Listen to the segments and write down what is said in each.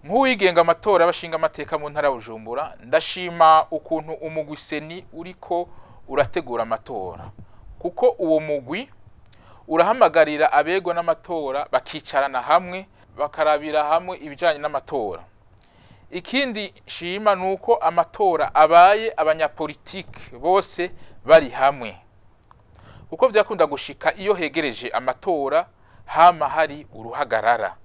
nk'uwigenga amatora y'abashinga amateka mu ntara ya Bujumbura, ndashima ukuntu umugwi seni uriko urategura amatora, kuko uwo mugwi urahamagarira abegwa n'amatora bakicarana hamwe bakarabira hamwe ibijanye n'amatora. Ikindi shima nuko amatora abaye abanyapolitike bose bari hamwe, kuko vyakunda gushika iyo hegereje amatora hama hari uruhagarara,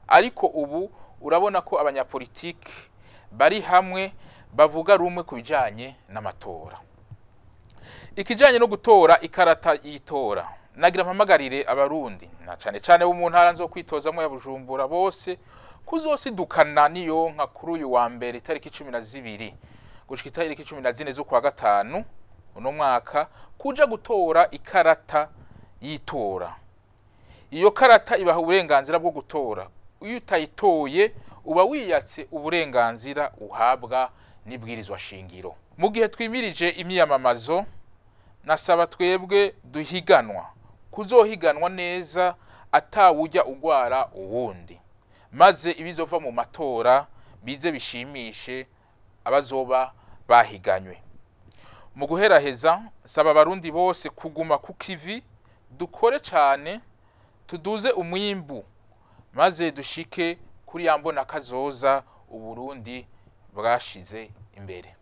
ariko ubu urabona ko abanyapolitike bari hamwe bavuga rumwe ku bijanye n'amatora. Ikijanye no gutora ikarata y'itora, nagira mpamagarire abarundi na cane cane bo mu ntara nzo kwitozamwo ya Bujumbura bose kuzosidukana niyonka kuri uyu wa mbere itariki 12 gushika itariki 14 z'ukwa gatanu uno mwaka kuja gutora ikarata y'itora. Iyo karata ibaha uburenganzira bwo gutora. Iyo utayitoye uba wiyatse uburenganzira uhabwa n'ibwirizwa shingiro. Mu gihe twimirije imyamamazo, nasaba twebwe duhiganwa kuzohiganwa neza atawujya ugwara uwundi, maze ibizova mu matora bize bishimishe abazoba bahiganywe. Mu guheraheza, saba abarundi bose kuguma ku kivi, dukore cane, tuduze umwimbu, maze dushike kuri yambona kazoza Uburundi bwashize imbere.